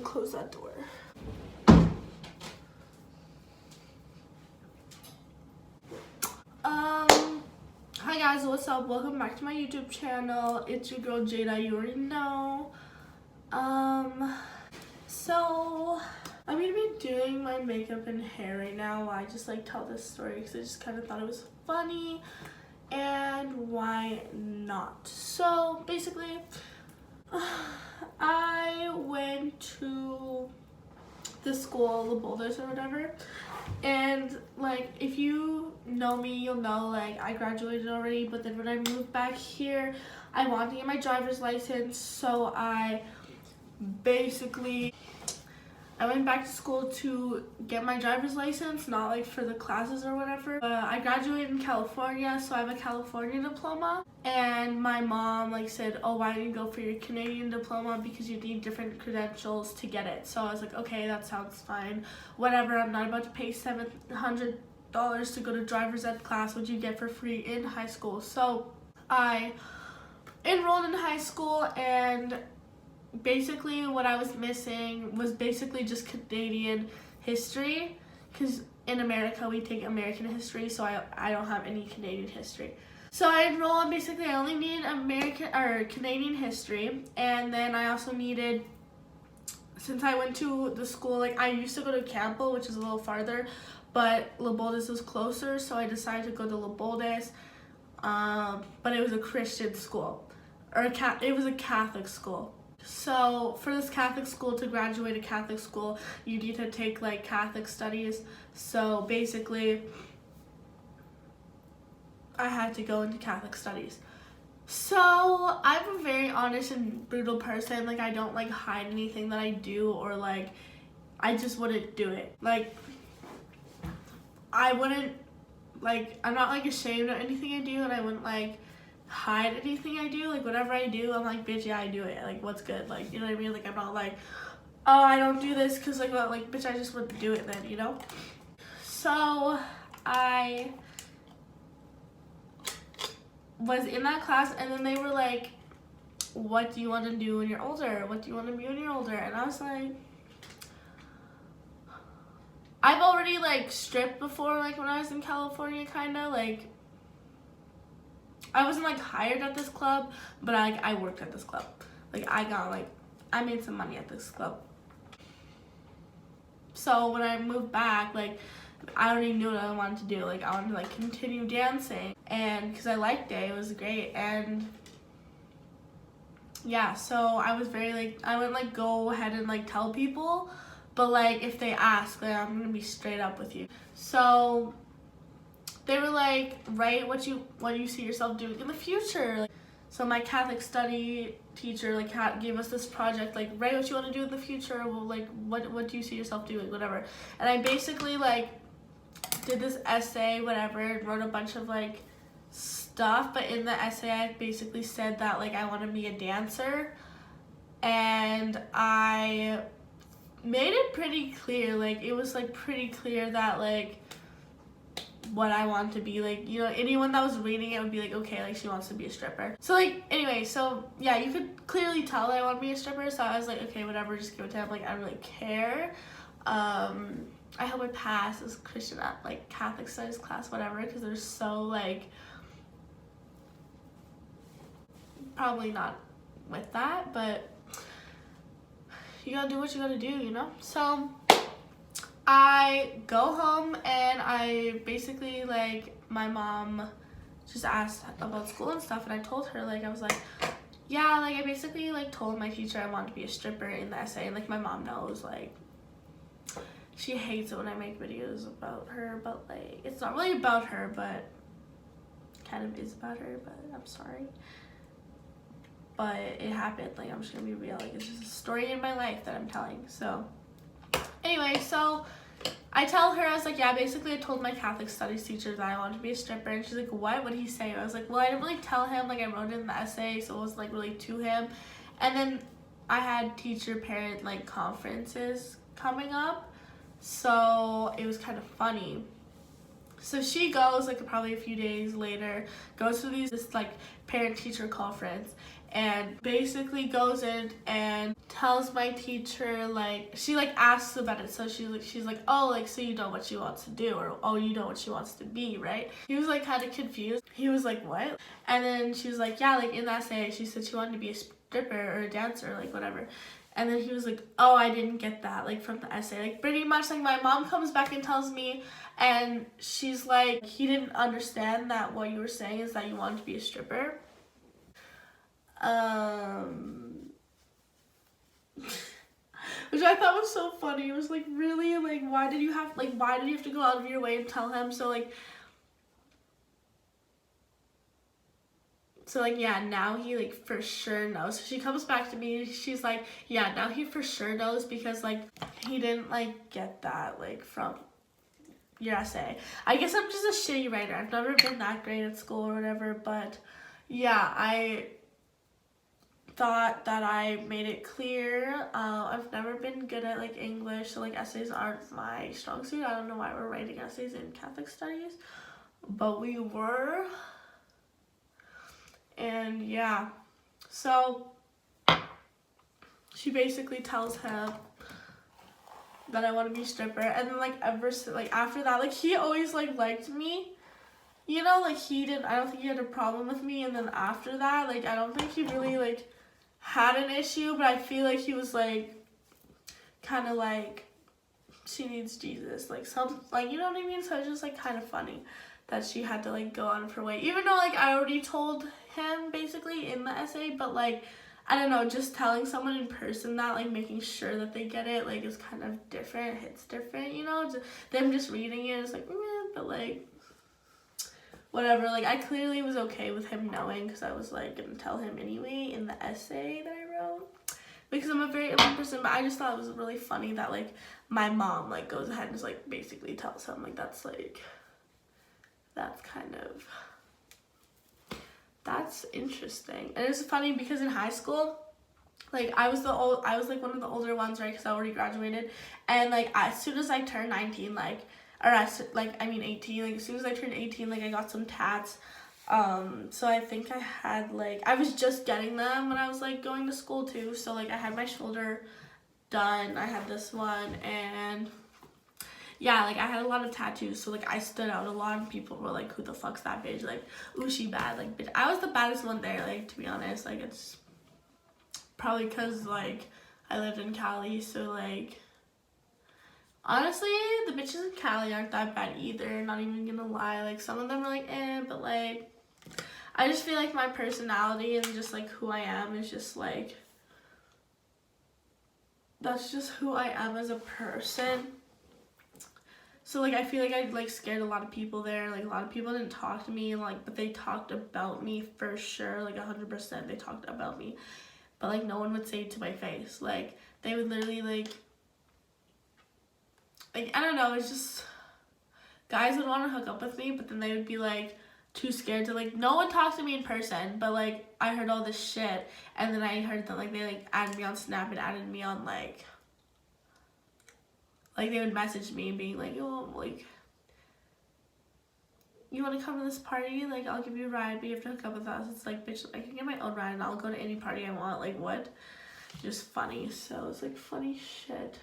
close that door. Hi guys, what's up? Welcome back to my YouTube channel. It's your girl Jada, you already know. So I'm gonna be doing my makeup and hair right now. I just like tell this story because I just kind of thought it was funny, and why not? So basically, I went to the school, the Boulders or whatever, and like if you know me, you'll know like I graduated already, but then when I moved back here, I wanted to get my driver's license, so I went back to school to get my driver's license, not like for the classes or whatever. I graduated in California, so I have a California diploma. And my mom like said, oh, why don't you go for your Canadian diploma because you need different credentials to get it. So I was like, okay, that sounds fine. Whatever, I'm not about to pay $700 to go to driver's ed class, which you get for free in high school. So I enrolled in high school, and basically what I was missing was basically just Canadian history, because in America we take American history, so I don't have any Canadian history. So I enrolled, and basically I only needed Canadian history, and then I also needed, since I went to the school, like I used to go to Campbell, which is a little farther, but La Boldes was closer, so I decided to go to La Boldes, but it was a Christian school, or it was a Catholic school. So for this Catholic school, to graduate a Catholic school, you need to take like Catholic studies. So basically, I had to go into Catholic studies. So I'm a very honest and brutal person. Like I don't like hide anything that I do, or like I just wouldn't do it. Like I wouldn't, like I'm not like ashamed of anything I do, and I wouldn't like hide anything I do. Like whatever I do, I'm like, bitch, yeah, I do it. Like what's good? Like, you know what I mean? Like I'm not like, oh, I don't do this because like, well, like bitch, I just wouldn't do it then, you know? So I was in that class, and then they were like, what do you want to do when you're older? What do you want to be when you're older? And I was like, I've already like stripped before, like when I was in California, kind of like I wasn't like hired at this club, but I worked at this club. Like I made some money at this club. So when I moved back, like I already knew what I wanted to do. Like I wanted to like continue dancing, and because I liked it, it was great. And yeah, so I was very like, I wouldn't like go ahead and like tell people, but like if they ask, like I'm gonna be straight up with you. So they were like, write what you see yourself doing in the future. Like, so my Catholic study teacher like gave us this project, like write what you want to do in the future. Well, like what do you see yourself doing, whatever. And I basically like did this essay, whatever, and wrote a bunch of like stuff. But in the essay, I basically said that like I want to be a dancer, and I made it pretty clear. Like it was like pretty clear that like what I want to be, like, you know, anyone that was reading it would be like, okay, like she wants to be a stripper. So like anyway, so yeah, you could clearly tell that I want to be a stripper. So I was like, okay, whatever, just give it to him. Like I don't really care. I hope I pass this Christian like Catholic studies class, whatever, because they're so like probably not with that, but you gotta do what you gotta do, you know. So I go home, and I basically like, my mom just asked about school and stuff, and I told her, like I was like, yeah, like I basically like told my teacher I wanted to be a stripper in the essay, and like my mom knows, like she hates it when I make videos about her, but like it's not really about her, but kind of is about her, but I'm sorry. But it happened, like I'm just gonna be real, like it's just a story in my life that I'm telling. So anyway, so I tell her, I was like, yeah, basically I told my Catholic studies teacher that I wanted to be a stripper, and she's like, what did he say? I was like, well, I didn't really tell him, like I wrote it in the essay, so it wasn't like really to him. And then I had teacher parent like conferences coming up, so it was kind of funny. So she goes like probably a few days later, goes to this like parent teacher conference, and basically goes in and tells my teacher, like, she like asks about it, so she's like, oh, like, so you know what she wants to do, or oh, you know what she wants to be, right? He was like kind of confused. He was like, what? And then she was like, yeah, like in that essay she said she wanted to be a stripper or a dancer, like whatever. And then he was like, oh, I didn't get that, like, from the essay. Like, pretty much, like, my mom comes back and tells me, and she's like, he didn't understand that what you were saying is that you wanted to be a stripper. Which I thought was so funny. It was like, really? Like, why did you have to go out of your way and tell him? So, yeah, now he, like, for sure knows. So she comes back to me, she's like, yeah, now he for sure knows because, like, he didn't, like, get that, like, from your essay. I guess I'm just a shitty writer. I've never been that great at school or whatever, but, yeah, I thought that I made it clear. I've never been good at, like, English, so, like, essays aren't my strong suit. I don't know why we're writing essays in Catholic studies, but we were. And yeah, so she basically tells him that I want to be a stripper, and then, like, after that, like, he always, like, liked me, you know, like, I don't think he had a problem with me. And then after that, like, I don't think he really, like, had an issue, but I feel like he was, like, kind of like, she needs Jesus, like, some, like, you know what I mean? So it's just, like, kind of funny that she had to, like, go out of her way, even though, like, I already told him basically in the essay, but, like, I don't know, just telling someone in person that, like, making sure that they get it, like, is kind of different, hits different, you know? Them just reading it is like, but, like, whatever. Like, I clearly was okay with him knowing, because I was, like, gonna tell him anyway in the essay that I wrote, because I'm a very open person. But I just thought it was really funny that, like, my mom, like, goes ahead and just, like, basically tells him, like, that's kind of, that's interesting. And it's funny because in high school, like, I was like one of the older ones, right, because I already graduated, and, like, as soon as I turned 19, 18, like, as soon as I turned 18, like, I got some tats. So I think I had, like, I was just getting them when I was, like, going to school too. So, like, I had my shoulder done, I had this one, and yeah, like, I had a lot of tattoos, so, like, I stood out a lot, and people were like, who the fuck's that bitch? Like, ooh, she bad. Like, bitch, I was the baddest one there, like, to be honest. Like, it's probably because, like, I lived in Cali, so, like, honestly, the bitches in Cali aren't that bad either, not even gonna lie. Like, some of them are like, but, like, I just feel like my personality and just, like, who I am is just, like, that's just who I am as a person. So, like, I feel like I, like, scared a lot of people there. Like, a lot of people didn't talk to me, like, but they talked about me for sure. Like, 100% they talked about me. But, like, no one would say it to my face. Like, they would literally, like, I don't know, it's just, guys would want to hook up with me, but then they would be, like, too scared to, like, no one talks to me in person, but, like, I heard all this shit, and then I heard that, like, they, like, added me on Snap and added me on, like, they would message me being like, yo, like, you want to come to this party? Like, I'll give you a ride, but you have to hook up with us. It's like, bitch, I can get my own ride, and I'll go to any party I want. Like, what? Just funny. So, it's, like, funny shit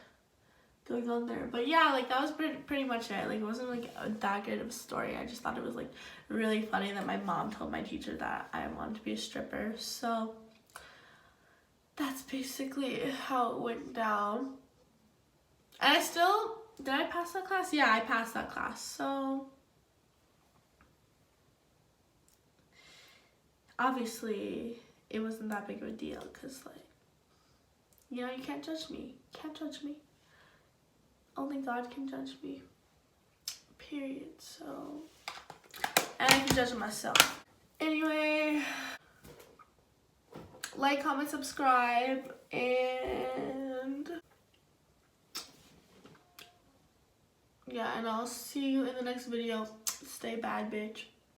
going on there. But, yeah, like, that was pretty much it. Like, it wasn't, like, that good of a story. I just thought it was, like, really funny that my mom told my teacher that I wanted to be a stripper. So, that's basically how it went down. And did I pass that class? Yeah, I passed that class. So, obviously, it wasn't that big of a deal because, like, you know, you can't judge me. You can't judge me. Only God can judge me. Period. So, and I can judge myself. Anyway, like, comment, subscribe, and yeah, and I'll see you in the next video. Stay bad, bitch.